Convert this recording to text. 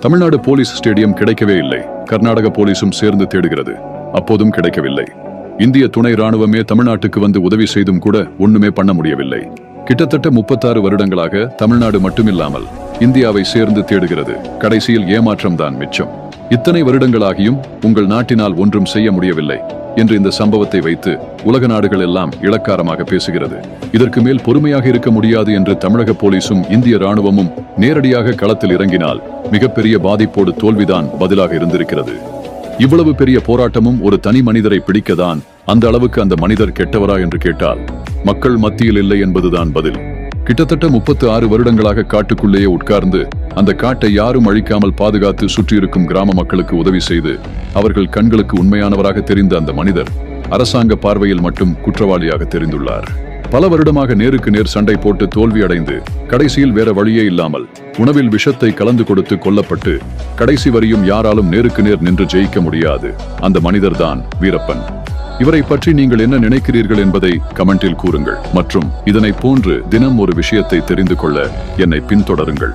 Tamil Nadu police stadium கிடைக்கவே இல்லை. கர்நாடக போலீசும் சேர்ந்து தேடுகிறது. அப்போதும் கிடைக்கவில்லை. இந்திய துணை ராணுவமே தமிழ்நாட்டுக்கு வந்து உதவி செய்தும் கூட ஒண்ணுமே பண்ண முடியவில்லை. கிட்டத்தட்ட 36 வருடங்களாக தமிழ்நாடு மட்டுமில்லாமல் இந்தியாவை சேர்ந்து தேடுகிறது. கடைசியில் ஏமாற்றம்தான் மிச்சம். இத்தனை வருடங்களாகியும் உங்கள் நாட்டினால் ஒன்றும் செய்ய முடியவில்லை என்று இந்த சம்பவத்தை வைத்து உலக நாடுகள் எல்லாம் இளக்காரமாக பேசுகிறது. இதற்கு மேல் பொறுமையாக இருக்க முடியாது என்று தமிழக போலீசும் இந்திய ராணுவமும் நேரடியாக களத்தில் இறங்கினால் மிகப்பெரிய பாதிப்போடு தோல்விதான் பதிலாக இருந்திருக்கிறது. இவ்வளவு பெரிய போராட்டமும் ஒரு தனி மனிதரை பிடிக்கதான். அந்த அளவுக்கு அந்த மனிதர் கெட்டவரா என்று கேட்டால் மக்கள் மத்தியில் இல்லை என்பதுதான் பதில். கிட்டத்தட்ட 36 வருடங்களாக காட்டுக்குள்ளேயே உட்கார்ந்து அந்த காட்டை யாரும் அழிக்காமல் பாதுகாத்து சுற்றியிருக்கும் கிராம மக்களுக்கு உதவி செய்து அவர்கள் கண்களுக்கு உண்மையானவராக தெரிந்த அந்த மனிதர் அரசாங்க பார்வையில் மட்டும் குற்றவாளியாக தெரிந்துள்ளார். பல வருடமாக நேருக்கு நேர் சண்டை போட்டு தோல்வி அடைந்து கடைசியில் வேற வழியே இல்லாமல் உணவில் விஷத்தை கலந்து கொடுத்து கொல்லப்பட்டு கடைசி வரையும் யாராலும் நேருக்கு நேர் நின்று ஜெயிக்க முடியாது அந்த மனிதர்தான் வீரப்பன். இவரை பற்றி நீங்கள் என்ன நினைக்கிறீர்கள் என்பதை கமெண்டில் கூறுங்கள். மற்றும் இதனை போன்று தினம் ஒரு விஷயத்தை தெரிந்து கொள்ள என்னை பின்தொடருங்கள்.